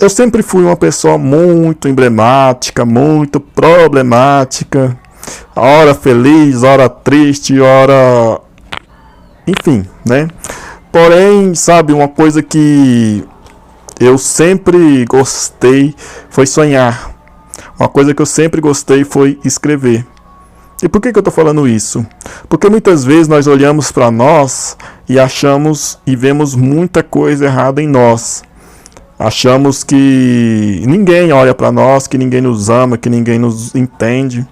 eu sempre fui uma pessoa muito emblemática, muito problemática, ora feliz, ora triste, ora... enfim, né? Porém, sabe, uma coisa que eu sempre gostei foi sonhar. Uma coisa que eu sempre gostei foi escrever. E por que eu estou falando isso? Porque muitas vezes nós olhamos para nós e achamos e vemos muita coisa errada em nós. Achamos que ninguém olha para nós, que ninguém nos ama, que ninguém nos entende.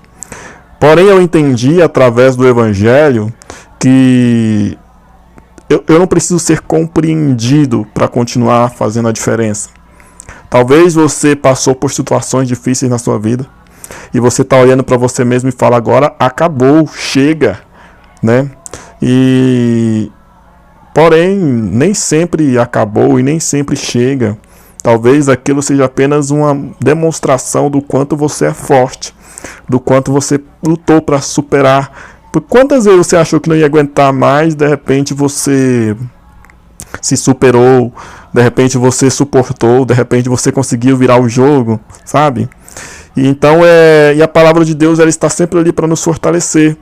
Porém, eu entendi através do Evangelho que eu não preciso ser compreendido para continuar fazendo a diferença. Talvez você passou por situações difíceis na sua vida e você está olhando para você mesmo e fala: agora acabou, chega, né? Porém, nem sempre acabou e nem sempre chega. Talvez aquilo seja apenas uma demonstração do quanto você é forte, do quanto você lutou para superar. Por quantas vezes você achou que não ia aguentar mais, de repente você se superou, de repente você suportou, de repente você conseguiu virar o jogo, sabe? E então e a palavra de Deus, ela está sempre ali para nos fortalecer,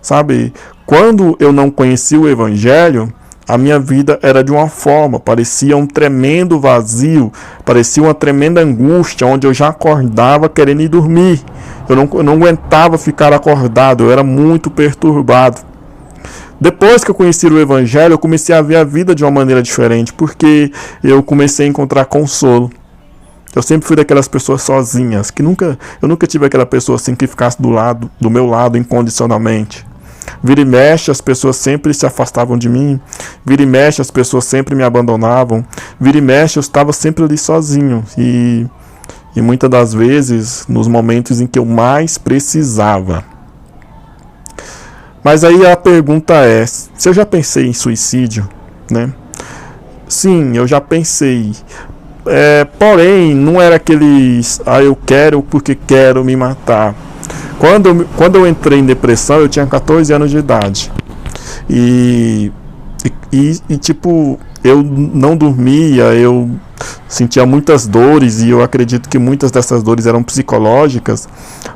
sabe? Quando eu não conheci o Evangelho, a minha vida era de uma forma, parecia um tremendo vazio, parecia uma tremenda angústia, onde eu já acordava querendo ir dormir. Eu não aguentava ficar acordado, eu era muito perturbado. Depois que eu conheci o Evangelho, eu comecei a ver a vida de uma maneira diferente, porque eu comecei a encontrar consolo. Eu sempre fui daquelas pessoas sozinhas, que eu nunca tive aquela pessoa assim que ficasse do meu lado incondicionalmente. Vira e mexe, as pessoas sempre se afastavam de mim. Vira e mexe, as pessoas sempre me abandonavam. Vira e mexe, eu estava sempre ali sozinho. E muitas das vezes, nos momentos em que eu mais precisava. Mas aí a pergunta é, se eu já pensei em suicídio, né? Sim, eu já pensei. Porém, não era aqueles, eu quero porque quero me matar. Quando eu entrei em depressão, eu tinha 14 anos de idade. E tipo, eu não dormia, eu sentia muitas dores, e eu acredito que muitas dessas dores eram psicológicas,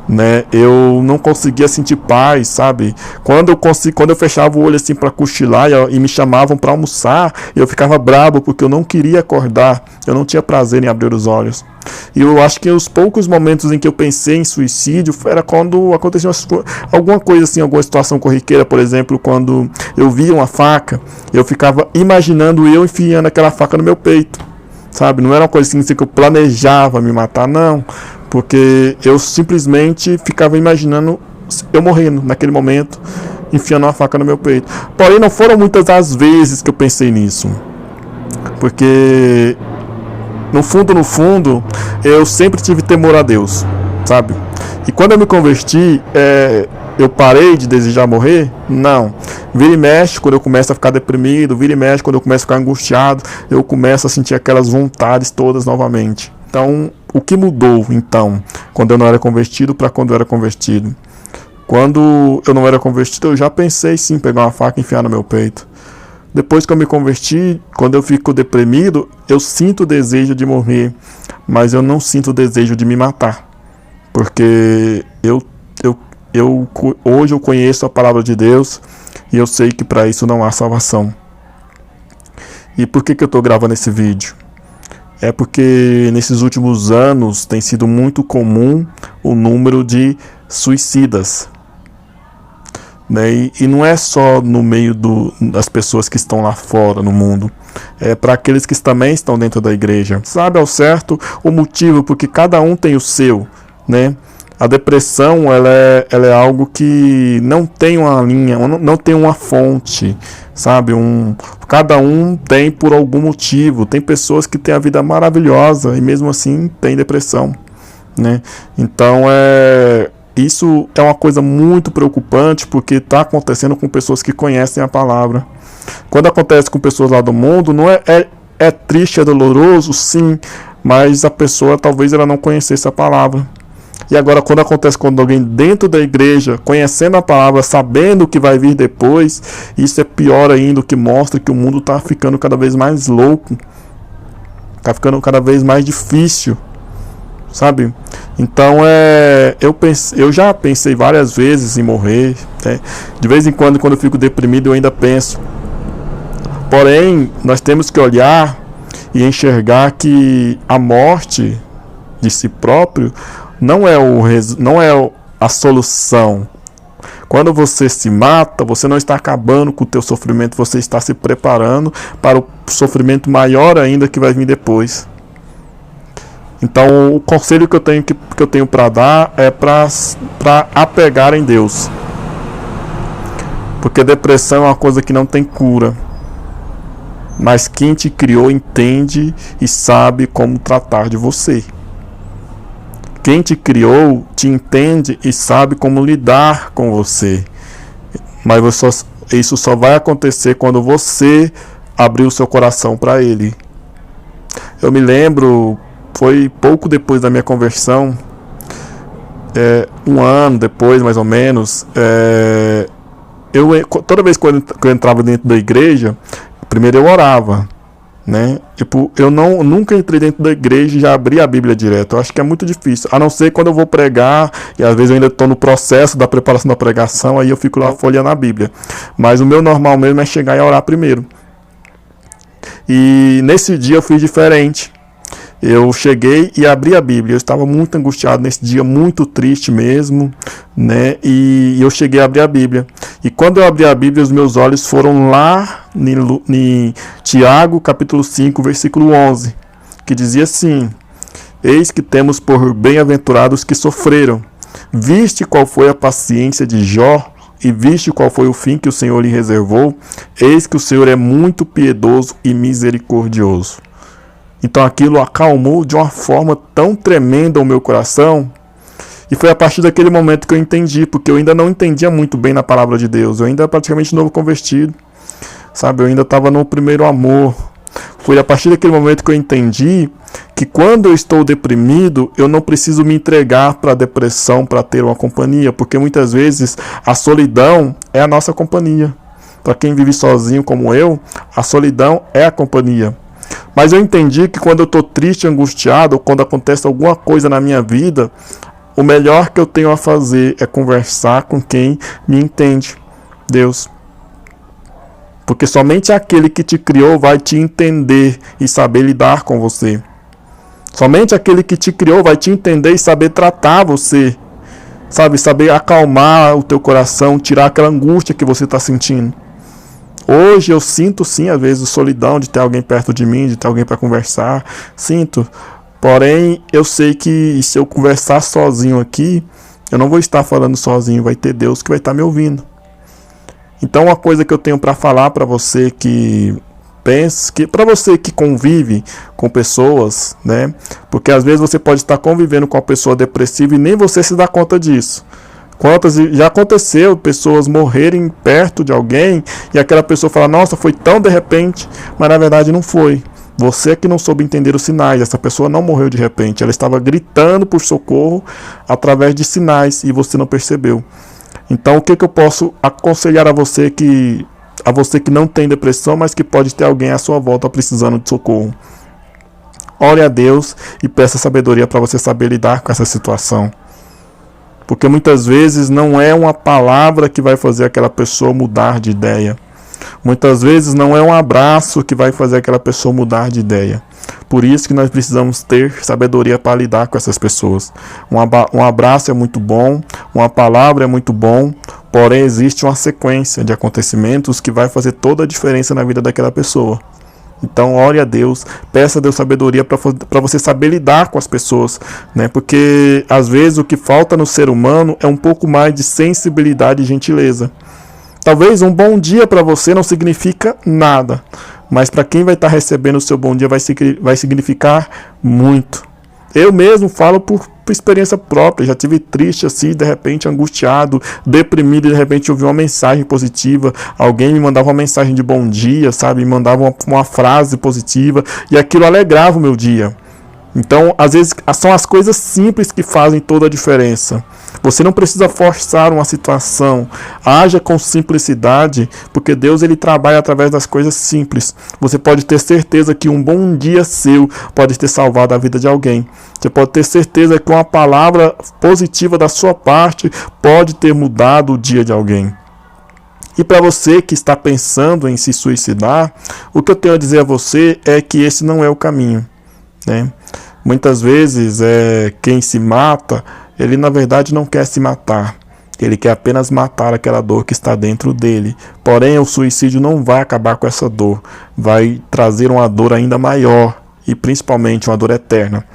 né? Eu não conseguia sentir paz, sabe? Quando eu fechava o olho assim para cochilar e me chamavam para almoçar, eu ficava bravo porque eu não queria acordar, eu não tinha prazer em abrir os olhos. E eu acho que os poucos momentos em que eu pensei em suicídio era quando aconteceu alguma coisa assim, alguma situação corriqueira. Por exemplo, quando eu via uma faca, eu ficava imaginando eu enfiando aquela faca no meu peito, sabe? Não era uma coisa assim que eu planejava me matar, não, porque eu simplesmente ficava imaginando eu morrendo naquele momento, enfiando uma faca no meu peito. Porém, não foram muitas as vezes que eu pensei nisso, porque no fundo, eu sempre tive temor a Deus, sabe? E quando eu me converti, eu parei de desejar morrer? Não. Vira e mexe, quando eu começo a ficar deprimido, vira e mexe, quando eu começo a ficar angustiado, eu começo a sentir aquelas vontades todas novamente. Então, o que mudou, então, quando eu não era convertido para quando eu era convertido? Quando eu não era convertido, eu já pensei sim em pegar uma faca e enfiar no meu peito. Depois que eu me converti, quando eu fico deprimido, eu sinto o desejo de morrer, mas eu não sinto o desejo de me matar. Porque hoje eu conheço a palavra de Deus e eu sei que para isso não há salvação. E por que eu estou gravando esse vídeo? É porque nesses últimos anos tem sido muito comum o número de suicidas. Né? E não é só no meio das pessoas que estão lá fora no mundo, é para aqueles que também estão dentro da igreja. Sabe ao certo o motivo, porque cada um tem o seu, né? A depressão ela é algo que não tem uma linha, não tem uma fonte, sabe? Cada um tem por algum motivo. Tem pessoas que têm a vida maravilhosa e mesmo assim tem depressão, né? Então isso é uma coisa muito preocupante, porque está acontecendo com pessoas que conhecem a palavra. Quando acontece com pessoas lá do mundo, não é triste, é doloroso, sim, mas a pessoa talvez ela não conhecesse a palavra. E agora quando acontece com alguém dentro da igreja, conhecendo a palavra, sabendo o que vai vir depois, isso é pior ainda, o que mostra que o mundo está ficando cada vez mais louco. tá ficando cada vez mais difícil, sabe? Então eu já pensei várias vezes em morrer, né? De vez em quando eu fico deprimido, eu ainda penso. Porém, nós temos que olhar e enxergar que a morte de si próprio não é a solução. Quando você se mata, você não está acabando com o teu sofrimento, você está se preparando para o sofrimento maior ainda que vai vir depois. Então, o conselho que eu tenho para dar é para apegar em Deus. Porque depressão é uma coisa que não tem cura. Mas quem te criou entende e sabe como tratar de você. Quem te criou te entende e sabe como lidar com você. Mas isso só vai acontecer quando você abrir o seu coração para Ele. Eu me lembro, foi pouco depois da minha conversão, um ano depois mais ou menos, toda vez que eu entrava dentro da igreja, primeiro eu orava, né? Tipo, eu nunca entrei dentro da igreja e já abri a Bíblia direto. Eu acho que é muito difícil, a não ser quando eu vou pregar, e às vezes eu ainda estou no processo da preparação da pregação, aí eu fico lá folheando a Bíblia. Mas o meu normal mesmo é chegar e orar primeiro. E nesse dia eu fiz diferente. Eu cheguei e abri a Bíblia. Eu estava muito angustiado nesse dia, muito triste mesmo, né? E eu cheguei a abrir a Bíblia. E quando eu abri a Bíblia, os meus olhos foram lá em Tiago, capítulo 5, versículo 11, que dizia assim: eis que temos por bem-aventurados que sofreram. Viste qual foi a paciência de Jó, e viste qual foi o fim que o Senhor lhe reservou? Eis que o Senhor é muito piedoso e misericordioso. Então aquilo acalmou de uma forma tão tremenda o meu coração. E foi a partir daquele momento que eu entendi, porque eu ainda não entendia muito bem na palavra de Deus. Eu ainda era praticamente novo convertido, sabe? Eu ainda estava no primeiro amor. Foi a partir daquele momento que eu entendi que quando eu estou deprimido, eu não preciso me entregar para a depressão para ter uma companhia, porque muitas vezes a solidão é a nossa companhia. Para quem vive sozinho como eu, a solidão é a companhia. Mas eu entendi que quando eu estou triste, angustiado, ou quando acontece alguma coisa na minha vida, o melhor que eu tenho a fazer é conversar com quem me entende, Deus. Porque somente aquele que te criou vai te entender e saber lidar com você. Somente aquele que te criou vai te entender e saber tratar você. Sabe, saber acalmar o teu coração, tirar aquela angústia que você está sentindo. Hoje eu sinto sim, às vezes, solidão de ter alguém perto de mim, de ter alguém para conversar. Sinto. Porém, eu sei que se eu conversar sozinho aqui, eu não vou estar falando sozinho, vai ter Deus que vai estar me ouvindo. Então, uma coisa que eu tenho para falar para você que pensa, para você que convive com pessoas, né? Porque às vezes você pode estar convivendo com uma pessoa depressiva e nem você se dá conta disso. Quantas já aconteceu pessoas morrerem perto de alguém e aquela pessoa fala: nossa, foi tão de repente, mas na verdade não foi. Você que não soube entender os sinais. Essa pessoa não morreu de repente, ela estava gritando por socorro através de sinais e você não percebeu. Então o que eu posso aconselhar a você que não tem depressão, mas que pode ter alguém à sua volta precisando de socorro? Ore a Deus e peça sabedoria para você saber lidar com essa situação. Porque muitas vezes não é uma palavra que vai fazer aquela pessoa mudar de ideia. Muitas vezes não é um abraço que vai fazer aquela pessoa mudar de ideia. Por isso que nós precisamos ter sabedoria para lidar com essas pessoas. Um abraço é muito bom, uma palavra é muito bom, porém existe uma sequência de acontecimentos que vai fazer toda a diferença na vida daquela pessoa. Então, ore a Deus, peça a Deus sabedoria para você saber lidar com as pessoas, né? Porque, às vezes, o que falta no ser humano é um pouco mais de sensibilidade e gentileza. Talvez um bom dia para você não significa nada, mas para quem vai estar recebendo o seu bom dia vai significar muito. Eu mesmo falo por experiência própria, já tive triste assim, de repente angustiado, deprimido, e de repente ouvi uma mensagem positiva, alguém me mandava uma mensagem de bom dia, sabe, me mandava uma frase positiva, e aquilo alegrava o meu dia. Então, às vezes, são as coisas simples que fazem toda a diferença. Você não precisa forçar uma situação. Haja com simplicidade, porque Deus ele trabalha através das coisas simples. Você pode ter certeza que um bom dia seu pode ter salvado a vida de alguém. Você pode ter certeza que uma palavra positiva da sua parte pode ter mudado o dia de alguém. E para você que está pensando em se suicidar, o que eu tenho a dizer a você é que esse não é o caminho, né? Muitas vezes quem se mata, ele na verdade não quer se matar. Ele quer apenas matar aquela dor que está dentro dele. Porém, o suicídio não vai acabar com essa dor. Vai trazer uma dor ainda maior e principalmente uma dor eterna.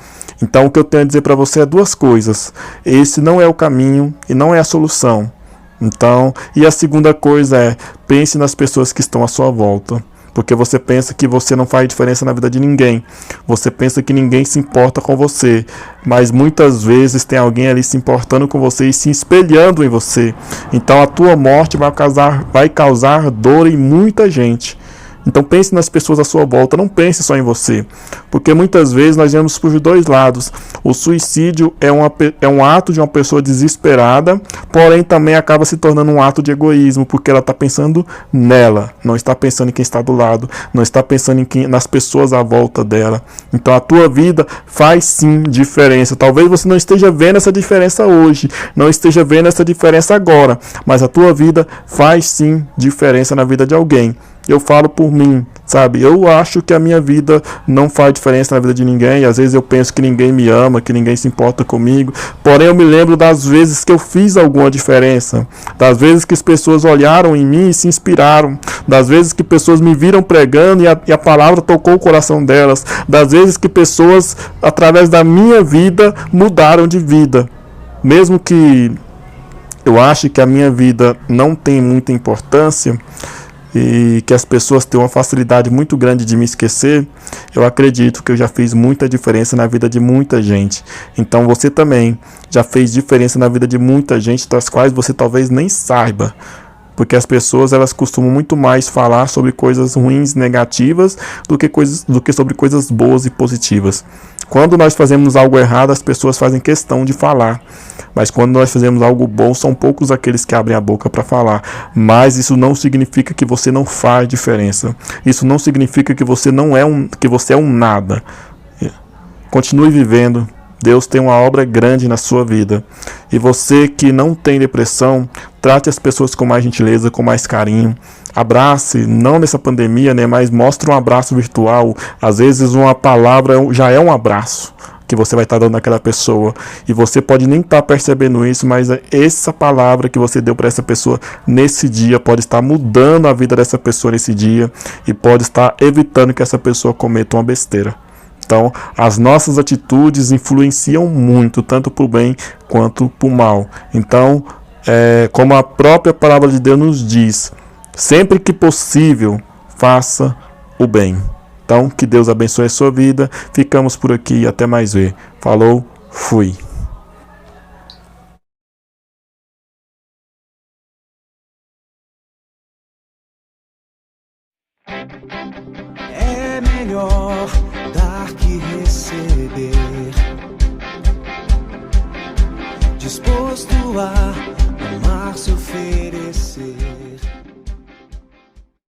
Então o que eu tenho a dizer para você é duas coisas. Esse não é o caminho e não é a solução. Então, e a segunda coisa é, pense nas pessoas que estão à sua volta. Porque você pensa que você não faz diferença na vida de ninguém. Você pensa que ninguém se importa com você. Mas muitas vezes tem alguém ali se importando com você e se espelhando em você. Então a tua morte vai causar dor em muita gente. Então pense nas pessoas à sua volta, não pense só em você. Porque muitas vezes nós vemos por dois lados. O suicídio é um ato de uma pessoa desesperada, porém também acaba se tornando um ato de egoísmo, porque ela está pensando nela, não está pensando em quem está do lado, não está pensando nas pessoas à volta dela. Então a tua vida faz sim diferença. Talvez você não esteja vendo essa diferença hoje, não esteja vendo essa diferença agora, mas a tua vida faz sim diferença na vida de alguém. Eu falo por mim, sabe? Eu acho que a minha vida não faz diferença na vida de ninguém. Às vezes eu penso que ninguém me ama, que ninguém se importa comigo. Porém, eu me lembro das vezes que eu fiz alguma diferença. Das vezes que as pessoas olharam em mim e se inspiraram. Das vezes que pessoas me viram pregando e a palavra tocou o coração delas. Das vezes que pessoas, através da minha vida, mudaram de vida. Mesmo que eu ache que a minha vida não tem muita importância, e que as pessoas têm uma facilidade muito grande de me esquecer, eu acredito que eu já fiz muita diferença na vida de muita gente. Então você também já fez diferença na vida de muita gente, das quais você talvez nem saiba. Porque as pessoas elas costumam muito mais falar sobre coisas ruins, negativas, do que sobre coisas boas e positivas. Quando nós fazemos algo errado, as pessoas fazem questão de falar. Mas quando nós fazemos algo bom, são poucos aqueles que abrem a boca para falar. Mas isso não significa que você não faz diferença. Isso não significa que você que você é um nada. Continue vivendo. Deus tem uma obra grande na sua vida. E você que não tem depressão, trate as pessoas com mais gentileza, com mais carinho. Abrace, não nessa pandemia, né, mas mostre um abraço virtual. Às vezes uma palavra já é um abraço que você vai estar dando àquela pessoa. E você pode nem estar percebendo isso, mas essa palavra que você deu para essa pessoa nesse dia pode estar mudando a vida dessa pessoa nesse dia e pode estar evitando que essa pessoa cometa uma besteira. Então, as nossas atitudes influenciam muito, tanto para o bem quanto para o mal. Então, como a própria palavra de Deus nos diz, sempre que possível, faça o bem. Então, que Deus abençoe a sua vida. Ficamos por aqui e até mais ver. Falou, fui. É melhor dar que receber. Disposto a amar, se oferecer.